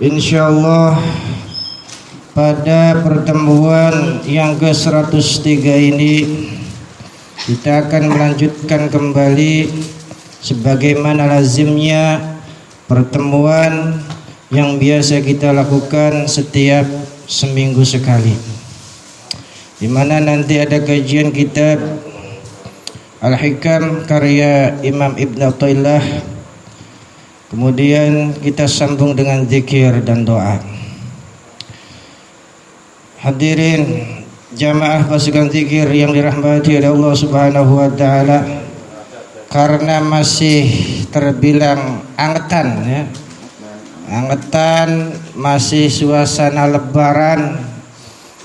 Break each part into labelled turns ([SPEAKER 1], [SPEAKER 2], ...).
[SPEAKER 1] Insyaallah pada pertemuan yang ke-103 ini kita akan melanjutkan kembali sebagaimana lazimnya pertemuan yang biasa kita lakukan setiap seminggu sekali, di mana nanti ada kajian kitab Al-Hikam karya Imam Ibn Athaillah. Kemudian kita sambung dengan zikir dan doa. Hadirin jamaah pasukan zikir yang dirahmati oleh Allah Subhanahu wa taala, karena masih terbilang angetan ya. Angetan, masih suasana lebaran,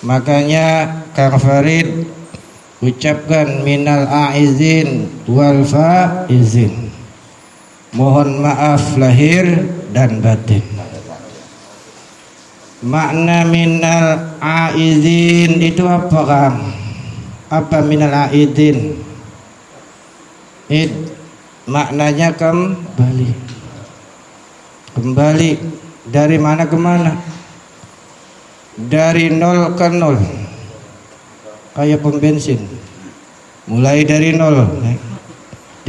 [SPEAKER 1] makanya Kang Farid ucapkan minal aizin wal faizin. Mohon maaf lahir dan batin. Makna minal aizin itu apa, Kang? Apa minal aizin? Maknanya kembali. Kembali dari mana ke mana? Dari nol ke nol. Kayak pom bensin. Mulai dari nol,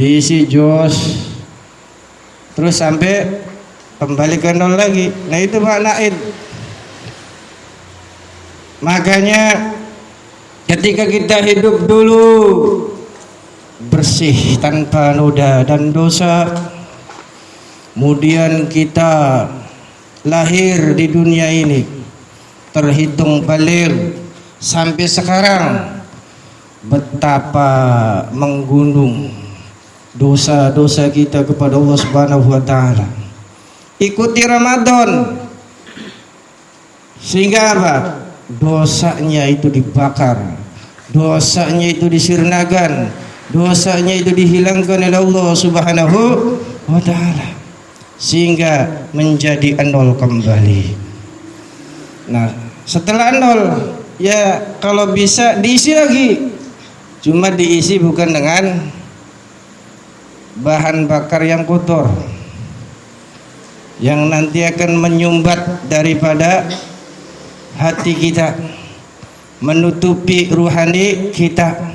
[SPEAKER 1] diisi jos, terus sampai kembali ke nol lagi. Nah itu makna id. Makanya ketika kita hidup dulu bersih tanpa noda dan dosa, kemudian kita lahir di dunia ini terhitung baligh sampai sekarang, betapa menggunung dosa-dosa kita kepada Allah Subhanahu wa taala. Ikuti Ramadan sehingga apa? Dosanya itu dibakar, dosanya itu disirnakan, dosanya itu dihilangkan oleh Allah Subhanahu wa taala, sehingga menjadi nol kembali. Nah, setelah nol ya kalau bisa diisi lagi. Cuma diisi bukan dengan bahan bakar yang kotor, yang nanti akan menyumbat daripada hati kita, menutupi ruhani kita,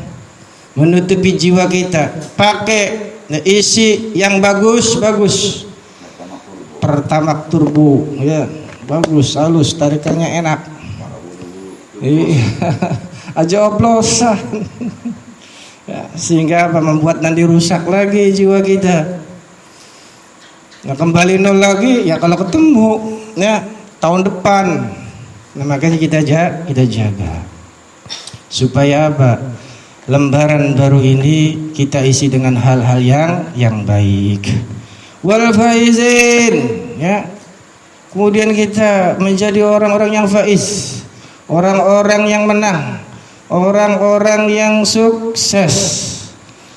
[SPEAKER 1] menutupi jiwa kita. Pakai isi yang bagus-bagus, Pertamax turbo ya, bagus, halus, tarikannya enak. Aja oplosan. Ya, sehingga apa? Membuat nanti rusak lagi jiwa kita. Nah, kembali nol lagi ya kalau ketemu ya tahun depan. Nah, makanya kita jaga supaya apa? Lembaran baru ini kita isi dengan hal-hal yang baik. Wal faizin ya. Kemudian kita menjadi orang-orang yang faiz, orang-orang yang menang, orang-orang yang sukses.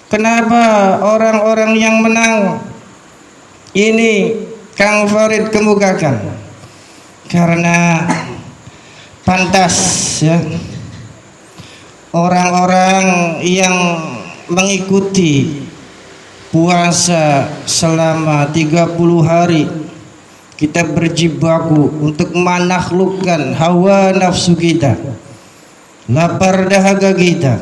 [SPEAKER 1] Kenapa orang-orang yang menang ini Kang Farid kemukakan? Karena pantas ya, orang-orang yang mengikuti puasa selama 30 hari, kita berjibaku untuk menaklukkan hawa nafsu kita, lapar dahaga kita,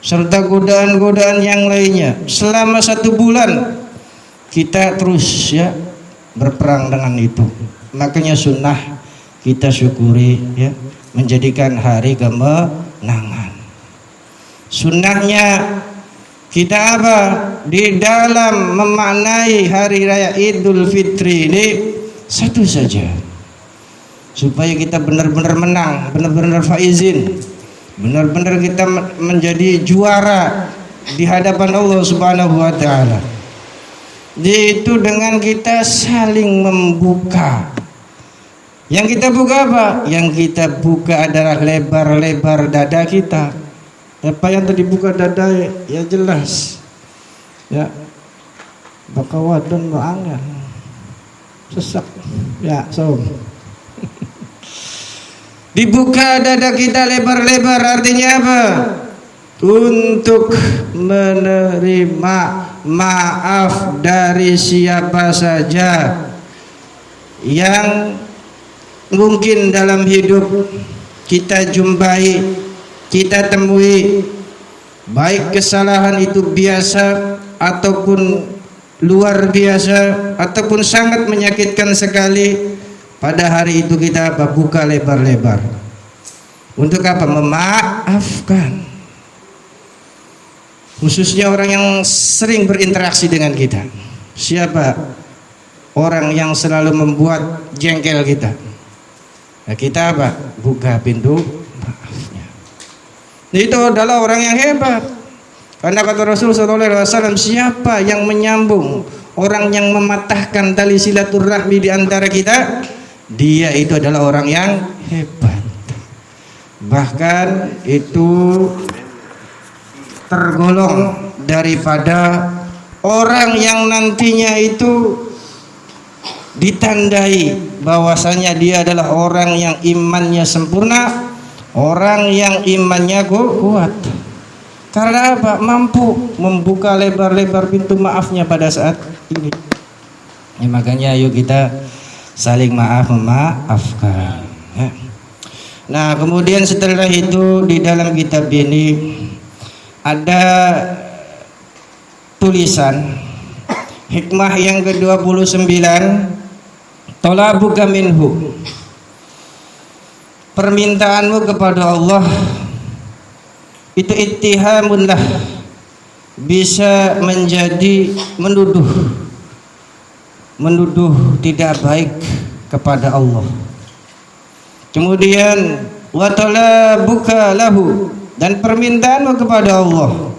[SPEAKER 1] serta godaan-godaan yang lainnya. Selama 1 bulan kita terus ya berperang dengan itu. Makanya sunnah kita syukuri ya, menjadikan hari kemenangan. Sunnahnya kita apa? Di dalam memaknai hari raya Idul Fitri ini satu saja, supaya kita benar-benar menang, benar-benar faizin, benar-benar kita menjadi juara di hadapan Allah Subhanahu wa taala. Yaitu dengan kita saling membuka. Yang kita buka apa? Yang kita buka adalah lebar-lebar dada kita. Apa yang tadi buka dada ya jelas ya, bakawadon baangan sesak ya, so dibuka dada kita lebar-lebar, artinya apa? Untuk menerima maaf dari siapa saja yang mungkin dalam hidup kita jumpai, kita temui, baik kesalahan itu biasa ataupun luar biasa ataupun sangat menyakitkan sekali, pada hari itu kita apa? Buka lebar-lebar. Untuk apa? Memaafkan. Khususnya orang yang sering berinteraksi dengan kita. Siapa orang yang selalu membuat jengkel kita? Nah, kita apa? Buka pintu maafnya. Itu adalah orang yang hebat. Karena kata Rasul SAW, siapa yang menyambung, orang yang mematahkan tali silaturahmi di antara kita, dia itu adalah orang yang hebat. Bahkan itu tergolong daripada orang yang nantinya itu ditandai bahwasanya dia adalah orang yang imannya sempurna, orang yang imannya kuat. Karena apa? Mampu membuka lebar-lebar pintu maafnya pada saat ini. Ya, makanya ayo kita saling memaafkan. Ya. Nah, kemudian setelah itu di dalam kitab ini ada tulisan hikmah yang ke-29, talabuka minhu, permintaanmu kepada Allah itu ittihamun lah, bisa menjadi menuduh tidak baik kepada Allah. Kemudian wa talabuka lahu, dan permintaanmu kepada Allah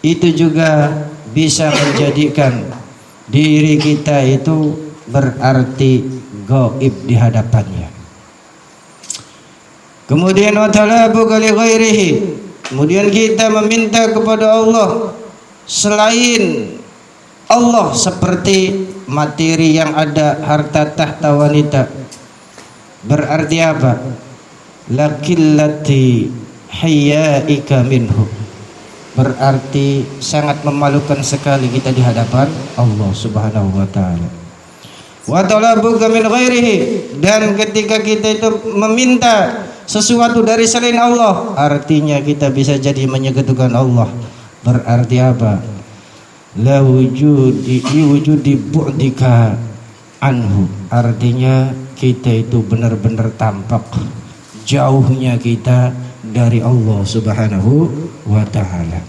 [SPEAKER 1] itu juga bisa menjadikan diri kita itu berarti gaib di hadapannya. Kemudian wa talabuka li ghairihi, kemudian kita meminta kepada Allah selain Allah, seperti materi yang ada, harta tahta wanita. Berarti apa? Lakillati hayyaika minhu, berarti sangat memalukan sekali kita di hadapan Allah Subhanahu wa taala. Wa talabuka min ghairihi, dan ketika kita itu meminta sesuatu dari selain Allah, artinya kita bisa jadi menyekutukan Allah. Berarti apa? La wujudi bu'dika anhu, artinya kita itu benar-benar tampak jauhnya kita dari Allah Subhanahu wa taala.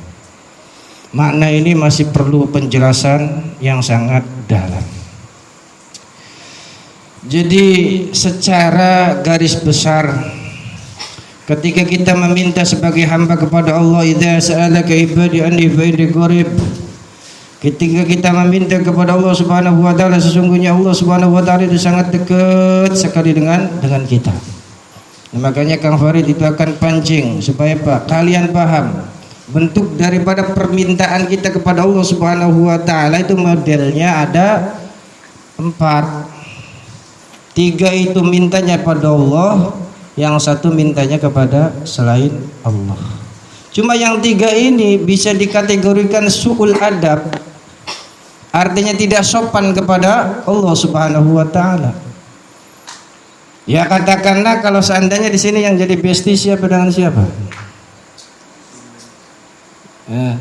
[SPEAKER 1] Makna ini masih perlu penjelasan yang sangat dalam. Jadi secara garis besar, ketika kita meminta sebagai hamba kepada Allah, idza sa'alaka ibadi anni fa inni qarib, ketika kita meminta kepada Allah Subhanahu wa taala, sesungguhnya Allah Subhanahu wa taala itu sangat dekat sekali dengan kita. Nah, makanya Kang Farid itu akan pancing supaya Pak kalian paham bentuk daripada permintaan kita kepada Allah Subhanahu wa taala itu modelnya ada 4. 3 itu mintanya pada Allah, yang 1 mintanya kepada selain Allah. Cuma yang 3 ini bisa dikategorikan su'ul adab, artinya tidak sopan kepada Allah Subhanahu wa taala. Ya, katakanlah kalau seandainya di sini yang jadi bestie siapa dengan siapa?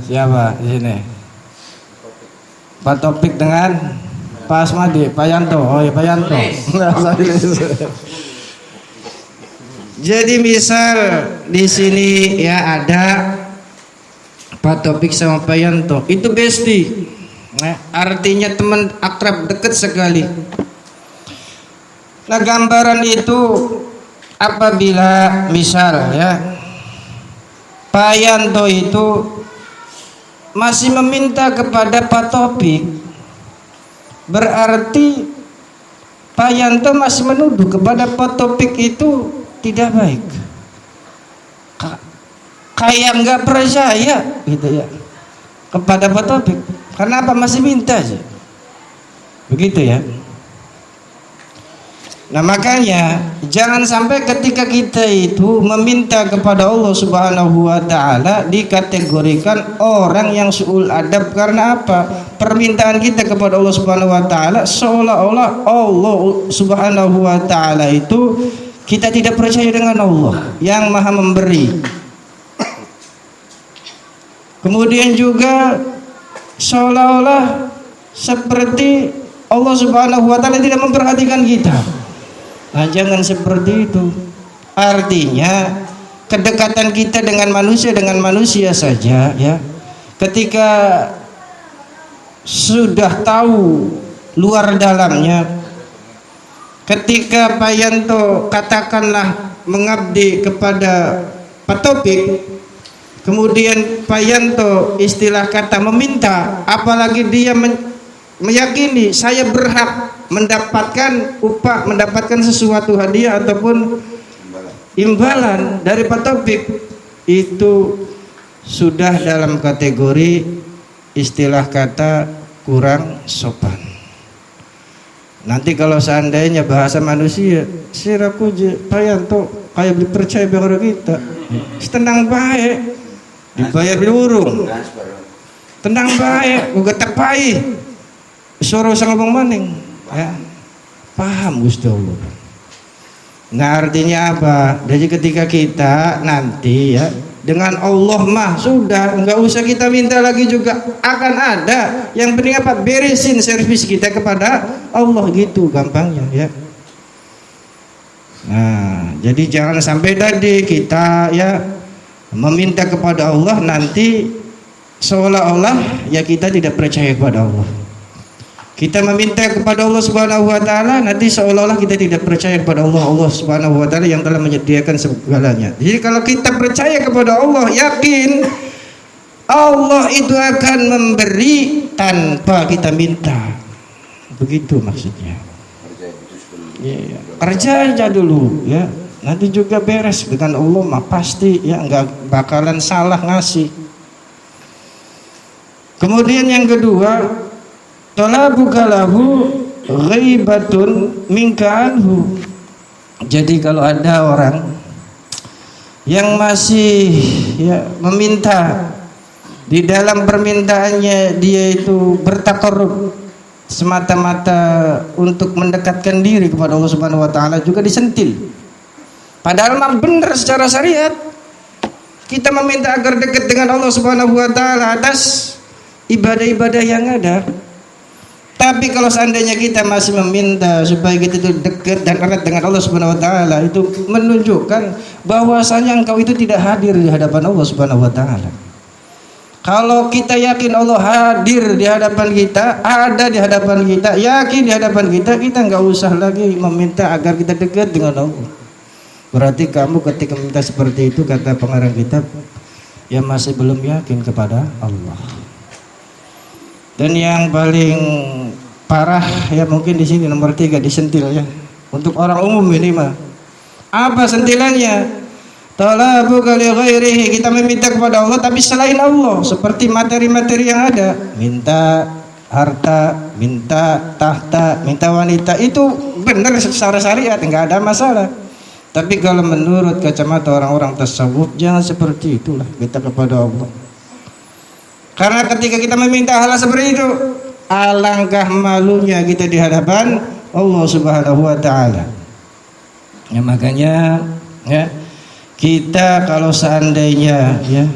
[SPEAKER 1] Siapa di sini? Pak Topik dengan Pak Asmadi, Pak Yanto. Oh ya, Pak Yanto. Jadi misal di sini ya ada Pak Topik sama Pak Yanto, itu bestie. Nah, artinya teman akrab dekat sekali. Nah, gambaran itu apabila misal ya Pak Yanto itu masih meminta kepada Pak Topik, berarti Pak Yanto masih menuduh kepada Pak Topik itu tidak baik, kayak nggak percaya gitu ya kepada Pak Topik. Kenapa masih minta sih? Begitu ya. Nah makanya jangan sampai ketika kita itu meminta kepada Allah Subhanahu wa taala dikategorikan orang yang suul adab. Karena apa? Permintaan kita kepada Allah Subhanahu wa taala seolah-olah Allah Subhanahu wa taala itu kita tidak percaya dengan Allah yang Maha Memberi. Kemudian juga seolah-olah seperti Allah Subhanahu wa taala tidak memperhatikan kita. Nah, jangan seperti itu. Artinya kedekatan kita dengan manusia saja ya. Ketika sudah tahu luar dalamnya, ketika Pak Yanto katakanlah mengabdi kepada Pak Taufik, kemudian Pak Yanto istilah kata meminta, apalagi dia meyakini saya berhak mendapatkan upah, mendapatkan sesuatu hadiah ataupun imbalan dari Pak Taufik, itu sudah dalam kategori istilah kata kurang sopan. Nanti kalau seandainya bahasa manusia, siraku Pak Yanto kayak dipercaya bahwa kita tenang baik, dibayar burung, tenang baik, uga tapai, suruh sang ngomong maning. Ya, paham Gusti Allah. Nah artinya apa? Jadi ketika kita nanti ya dengan Allah mah sudah nggak usah kita minta lagi juga akan ada. Yang penting apa? Beresin servis kita kepada Allah gitu gampangnya ya. Nah jadi jangan sampai tadi kita ya meminta kepada Allah nanti seolah-olah ya kita tidak percaya kepada Allah. Kita meminta kepada Allah Subhanahu wa taala nanti seolah-olah kita tidak percaya kepada Allah Subhanahu wa taala yang telah menyediakan segalanya. Jadi kalau kita percaya kepada Allah, yakin Allah itu akan memberi tanpa kita minta. Begitu maksudnya. Ya, kerja aja dulu ya. Nanti juga beres dengan Allah mah pasti ya enggak bakalan salah ngasih. Kemudian yang kedua, talabuka lahu ghaibatun minka anhu. Jadi kalau ada orang yang masih ya meminta, di dalam permintaannya dia itu bertakarrub semata-mata untuk mendekatkan diri kepada Allah Subhanahu wa taala, juga disentil. Padahal mah benar secara syariat kita meminta agar dekat dengan Allah Subhanahu wa taala atas ibadah-ibadah yang ada. Tapi kalau seandainya kita masih meminta supaya kita itu dekat dan erat dengan Allah Subhanahu wa taala, itu menunjukkan bahwasanya engkau itu tidak hadir di hadapan Allah Subhanahu wa taala. Kalau kita yakin Allah hadir di hadapan kita, ada di hadapan kita, yakin di hadapan kita, kita enggak usah lagi meminta agar kita dekat dengan Allah. Berarti kamu ketika minta seperti itu, kata pengarang kitab, ya masih belum yakin kepada Allah. Dan yang paling parah ya mungkin di sini nomor 3, disentil ya. Untuk orang umum ini mah. Apa sentilannya? Talabuka li ghairihi, kita meminta kepada Allah tapi selain Allah, seperti materi-materi yang ada. Minta harta, minta tahta, minta wanita, itu benar secara syariat, enggak ada masalah. Tapi kalau menurut kacamata orang-orang tasawuf, jangan seperti itulah kita kepada Allah. Karena ketika kita meminta hal seperti itu, alangkah malunya kita di hadapan Allah Subhanahu wa taala. Ya makanya ya kita kalau seandainya ya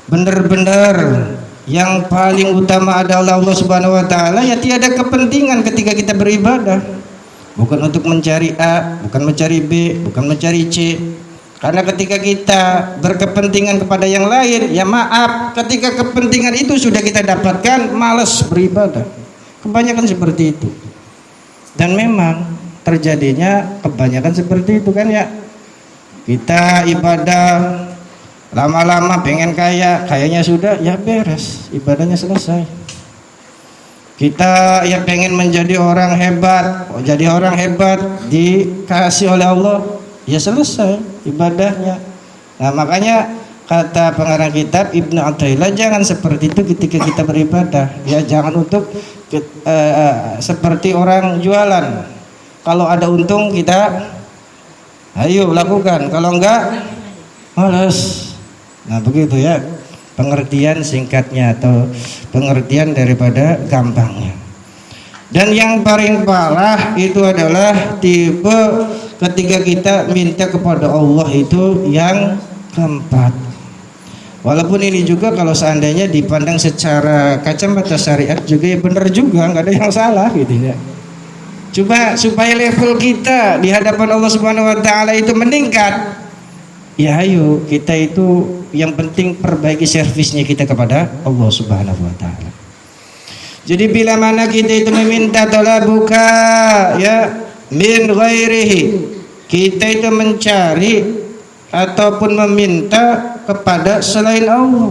[SPEAKER 1] benar-benar yang paling utama adalah Allah Subhanahu wa taala, ya tiada kepentingan ketika kita beribadah. Bukan untuk mencari A, bukan mencari B, bukan mencari C. Karena ketika kita berkepentingan kepada yang lain, ya maaf, ketika kepentingan itu sudah kita dapatkan, malas beribadah. Kebanyakan seperti itu. Dan memang terjadinya kebanyakan seperti itu kan ya. Kita ibadah lama-lama pengen kaya, kayaknya sudah, ya beres, ibadahnya selesai. Kita ya pengen menjadi orang hebat, jadi orang hebat dikasih oleh Allah, ya selesai ibadahnya. Nah makanya kata pengarang kitab Ibnu Athaillah, jangan seperti itu ketika kita beribadah. Ya jangan untuk seperti orang jualan. Kalau ada untung kita ayo lakukan, kalau enggak malas. Nah begitu ya pengertian singkatnya atau pengertian daripada gampangnya. Dan yang paling parah itu adalah tipe ketika kita minta kepada Allah itu yang keempat. Walaupun ini juga kalau seandainya dipandang secara kacamata syariat juga ya benar juga, nggak ada yang salah gitu ya. Coba supaya level kita di hadapan Allah Subhanahu wa taala itu meningkat. Ya ayo kita itu yang penting perbaiki servisnya kita kepada Allah Subhanahu wa taala. Jadi bila mana kita itu meminta talabuka ya min ghairihi, kita itu mencari ataupun meminta kepada selain Allah,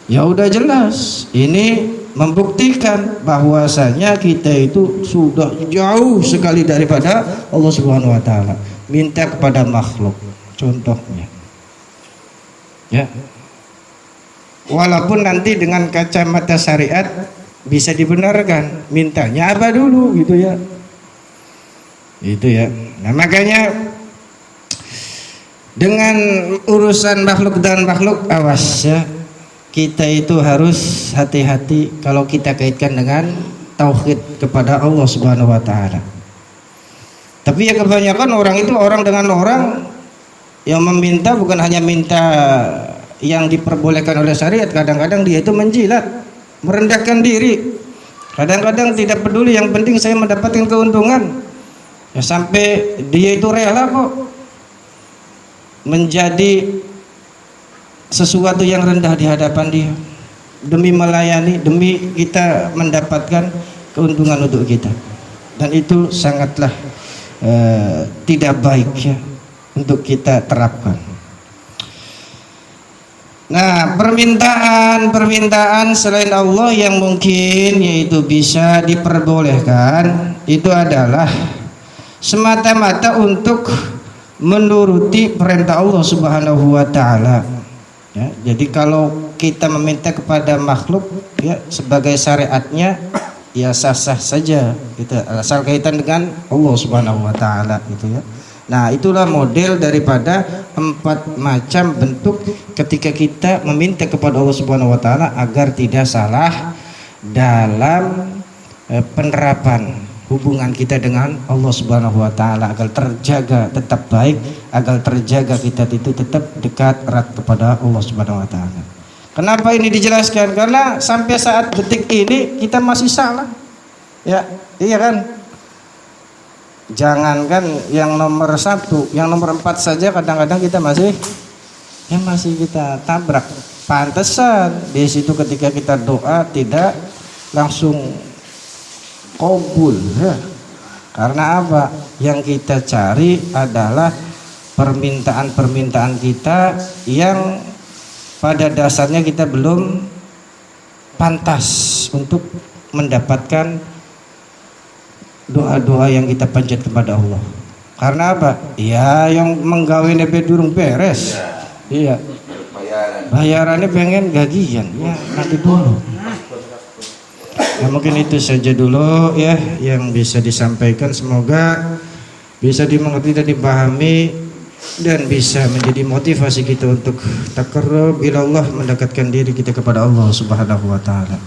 [SPEAKER 1] ya udah jelas ini membuktikan bahwasanya kita itu sudah jauh sekali daripada Allah Subhanahu wa taala. Minta kepada makhluk contohnya ya, walaupun nanti dengan kacamata syariat bisa dibenarkan, mintanya apa dulu gitu ya, itu ya. Nah makanya dengan urusan makhluk dan makhluk, awas ya, kita itu harus hati-hati kalau kita kaitkan dengan tauhid kepada Allah Subhanahu wa taala. Tapi ya kebanyakan orang itu orang dengan orang yang meminta bukan hanya minta yang diperbolehkan oleh syariat, kadang-kadang dia itu menjilat, merendahkan diri, kadang-kadang tidak peduli, yang penting saya mendapatkan keuntungan ya, sampai dia itu rela kok menjadi sesuatu yang rendah di hadapan dia demi melayani, demi kita mendapatkan keuntungan untuk kita. Dan itu sangatlah tidak baik ya untuk kita terapkan. Nah, permintaan selain Allah yang mungkin yaitu bisa diperbolehkan itu adalah semata-mata untuk menuruti perintah Allah Subhanahu wa taala. Ya, jadi kalau kita meminta kepada makhluk ya sebagai syariatnya ya sah-sah saja gitu, asal kaitan dengan Allah Subhanahu wa taala gitu ya. Nah, itulah model daripada 4 macam bentuk ketika kita meminta kepada Allah Subhanahu wa taala agar tidak salah dalam penerapan hubungan kita dengan Allah Subhanahu wa taala, agar terjaga tetap baik, agar terjaga kita itu tetap dekat erat kepada Allah Subhanahu wa taala. Kenapa ini dijelaskan? Karena sampai saat detik ini kita masih salah. Ya, iya kan? Jangankan yang nomor 1, yang nomor 4 saja kadang-kadang kita masih kita tabrak. Pantesan di situ ketika kita doa tidak langsung qabul ya. Karena apa? Yang kita cari adalah permintaan-permintaan kita yang pada dasarnya kita belum pantas untuk mendapatkan doa-doa yang kita panjat kepada Allah. Karena apa? Ya yang menggawe nepe durung beres. Iya. Bayarannya pengen gajian. Ya nanti dulu. Ya mungkin itu saja dulu ya yang bisa disampaikan, semoga bisa dimengerti dan dipahami dan bisa menjadi motivasi kita untuk taqarrub ila Allah, mendekatkan diri kita kepada Allah Subhanahu wa taala.